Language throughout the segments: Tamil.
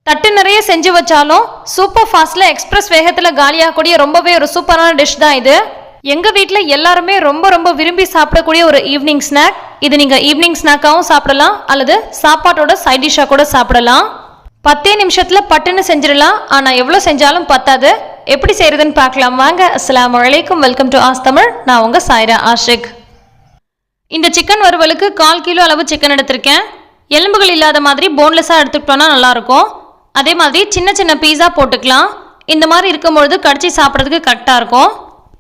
தட்டு நிறைய செஞ்சு வச்சாலும் சூப்பர் ஃபாஸ்ட்ல எக்ஸ்பிரஸ் வேகத்தில் காலியாகக்கூடிய ரொம்பவே ஒரு சூப்பரான டிஷ் தான் இது. எங்கள் வீட்டில் எல்லாருமே ரொம்ப விரும்பி சாப்பிடக்கூடிய ஒரு ஈவினிங் ஸ்நாக். இது நீங்கள் ஈவினிங் ஸ்நாக்காகவும் சாப்பிடலாம் அல்லது சாப்பாட்டோட சைட் டிஷ்ஷாக கூட சாப்பிடலாம். 10 நிமிஷத்தில் பட்டுன்னு செஞ்சிடலாம். ஆனால் எவ்வளோ செஞ்சாலும் பத்தாது. எப்படி செய்யறதுன்னு பார்க்கலாம் வாங்க. அஸ்ஸலாமு அலைக்கும், வெல்கம் டு ஆஸ் தமிழ். நான் உங்கள் சாய்ரா ஆஷிக். இந்த சிக்கன் வறுவலுக்கு 1/4 கிலோ அளவு சிக்கன் எடுத்திருக்கேன். எலும்புகள் இல்லாத மாதிரி போன்லெஸ்ஸாக எடுத்துக்கிட்டோன்னா நல்லாயிருக்கும். அதே மாதிரி சின்ன பீஸா போட்டுக்கலாம். இந்த மாதிரி இருக்கும்பொழுது கடிச்சு சாப்பிட்றதுக்கு கரெக்டாக இருக்கும்.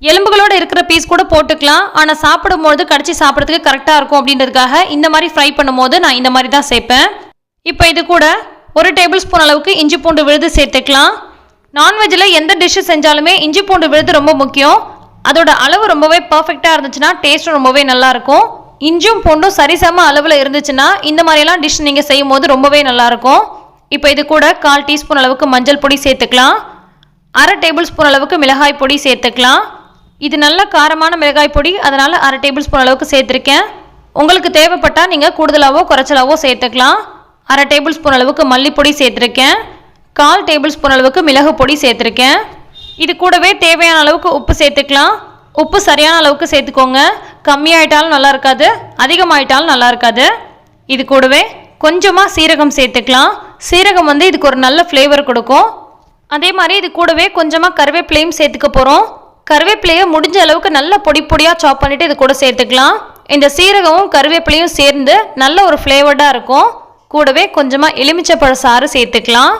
எலும்புகளோடு இருக்கிற பீஸ் கூட போட்டுக்கலாம். ஆனால் சாப்பிடும்போது கடிச்சு சாப்பிட்றதுக்கு கரெக்டாக இருக்கும் அப்படின்றதுக்காக இந்த மாதிரி ஃப்ரை பண்ணும்போது நான் இந்த மாதிரி தான் சேர்ப்பேன். இப்போ இது கூட 1 டேபிள் ஸ்பூன் அளவுக்கு இஞ்சி பூண்டு விழுது சேர்த்துக்கலாம். நான்வெஜ்ஜில் எந்த டிஷ்ஷு செஞ்சாலுமே இஞ்சி பூண்டு விழுது ரொம்ப முக்கியம். அதோட அளவு ரொம்பவே பர்ஃபெக்டாக இருந்துச்சுன்னா டேஸ்ட்டும் ரொம்பவே நல்லாயிருக்கும். இஞ்சும் பூண்டும் சரிசம அளவில் இருந்துச்சுன்னா இந்த மாதிரியெல்லாம் டிஷ் நீங்கள் செய்யும் போது ரொம்பவே நல்லாயிருக்கும். இப்போ இது கூட 1/4 டீஸ்பூன் அளவுக்கு மஞ்சள் பொடி சேர்த்துக்கலாம். 1/2 டேபிள் ஸ்பூன் அளவுக்கு மிளகாய் பொடி சேர்த்துக்கலாம். இது நல்ல காரமான மிளகாய் பொடி, அதனால் 1/2 டேபிள் ஸ்பூன் அளவுக்கு சேர்த்துருக்கேன். உங்களுக்கு தேவைப்பட்டால் நீங்கள் கூடுதலாவோ குறைச்சலாவோ சேர்த்துக்கலாம். 1/2 டேபிள் ஸ்பூன் அளவுக்கு மல்லிப்பொடி சேர்த்துருக்கேன். 1/4 டேபிள் ஸ்பூன் அளவுக்கு மிளகு பொடி சேர்த்துருக்கேன். இது கூடவே தேவையான அளவுக்கு உப்பு சேர்த்துக்கலாம். உப்பு சரியான அளவுக்கு சேர்த்துக்கோங்க. கம்மியாயிட்டாலும் நல்லா இருக்காது, அதிகமாயிட்டாலும் நல்லா இருக்காது. இது கூடவே கொஞ்சமாக சீரகம் சேர்த்துக்கலாம். சீரகம் இதுக்கு ஒரு நல்ல ஃப்ளேவர் கொடுக்கும். அதே மாதிரி இது கூடவே கொஞ்சமாக கருவேப்பிலையும் சேர்த்துக்க போகிறோம். கருவேப்பிலையை முடிஞ்ச அளவுக்கு நல்ல பொடியாக சாப் பண்ணிவிட்டு இது கூட சேர்த்துக்கலாம். இந்த சீரகமும் கருவேப்பிலையும் சேர்ந்து நல்ல ஒரு ஃப்ளேவர்டாக இருக்கும். கூடவே கொஞ்சமாக எலுமிச்சம்பழ சாறு சேர்த்துக்கலாம்.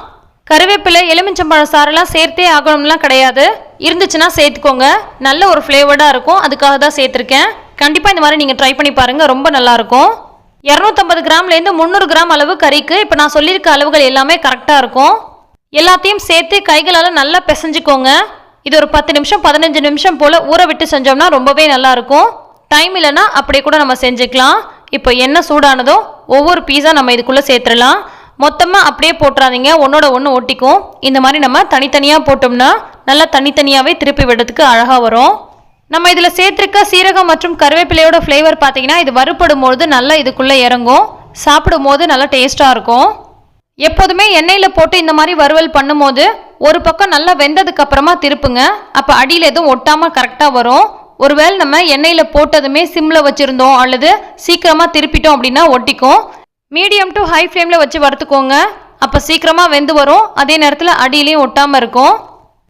கருவேப்பிலை எலுமிச்சம்பழ சாரெல்லாம் சேர்த்தே ஆகணும்லாம் கிடையாது, இருந்துச்சுன்னா சேர்த்துக்கோங்க. நல்ல ஒரு ஃப்ளேவர்டாக இருக்கும், அதுக்காக தான் சேர்த்துருக்கேன். கண்டிப்பாக இந்த மாதிரி நீங்கள் ட்ரை பண்ணி பாருங்கள், ரொம்ப நல்லாயிருக்கும். 250 கிராம்லேருந்து 300 கிராம் அளவு கறிக்கு இப்போ நான் சொல்லியிருக்க அளவுகள் எல்லாமே கரெக்டாக இருக்கும். எல்லாத்தையும் சேர்த்து கைகளால் நல்லா பிசைஞ்சுக்கோங்க. இது ஒரு 10 நிமிஷம் 15 நிமிஷம் போல் ஊற விட்டு செஞ்சோம்னா ரொம்பவே நல்லாயிருக்கும். டைம் இல்லைன்னா அப்படியே கூட நம்ம செஞ்சுக்கலாம். இப்போ எண்ணெய் சூடானதோ ஒவ்வொரு பீஸா நம்ம இதுக்குள்ளே சேர்த்துடலாம். மொத்தமாக அப்படியே போட்டுறாதீங்க, ஒன்றோட ஒன்று ஒட்டிக்கும். இந்த மாதிரி நம்ம தனித்தனியாக போட்டோம்னா நல்லா தனித்தனியாகவே திருப்பி விடுறதுக்கு அழகாக வரும். நம்ம இதில் சேர்த்துருக்க சீரகம் மற்றும் கருவேப்பிலையோட ஃப்ளேவர் பார்த்தீங்கன்னா இது வறுப்படும் போது நல்லா இதுக்குள்ளே இறங்கும். சாப்பிடும் போது நல்லா டேஸ்ட்டாக இருக்கும். எப்போதுமே எண்ணெயில் போட்டு இந்த மாதிரி வறுவல் பண்ணும்போது ஒரு பக்கம் நல்லா வெந்ததுக்கு அப்புறமா திருப்புங்க. அப்போ அடியில் எதுவும் ஒட்டாமல் கரெக்டாக வரும். ஒருவேளை நம்ம எண்ணெயில் போட்டதுமே சிம்மில் வச்சுருந்தோம் அல்லது சீக்கிரமாக திருப்பிட்டோம் அப்படின்னா ஒட்டிக்கும். மீடியம் டு ஹை ஃப்ளேமில் வச்சு வறுத்துக்கோங்க. அப்போ சீக்கிரமாக வெந்து வரும். அதே நேரத்தில் அடியிலையும் ஒட்டாமல் இருக்கும்.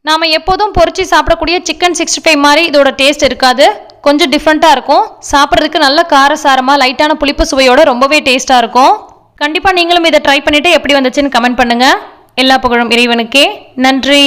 நாம் எப்போதும் பொரிச்சு சாப்பிடக்கூடிய சிக்கன் 65 மாதிரி இதோட டேஸ்ட் இருக்காது, கொஞ்சம் டிஃப்ரெண்ட்டாக இருக்கும். சாப்பிட்றதுக்கு நல்ல காரசாரமாக லைட்டான புளிப்பு சுவையோட ரொம்பவே டேஸ்ட்டாக இருக்கும். கண்டிப்பாக நீங்களும் இதை ட்ரை பண்ணிவிட்டு எப்படி வந்துச்சுன்னு கமெண்ட் பண்ணுங்கள். எல்லா புகழும் இறைவனுக்கே. நன்றி.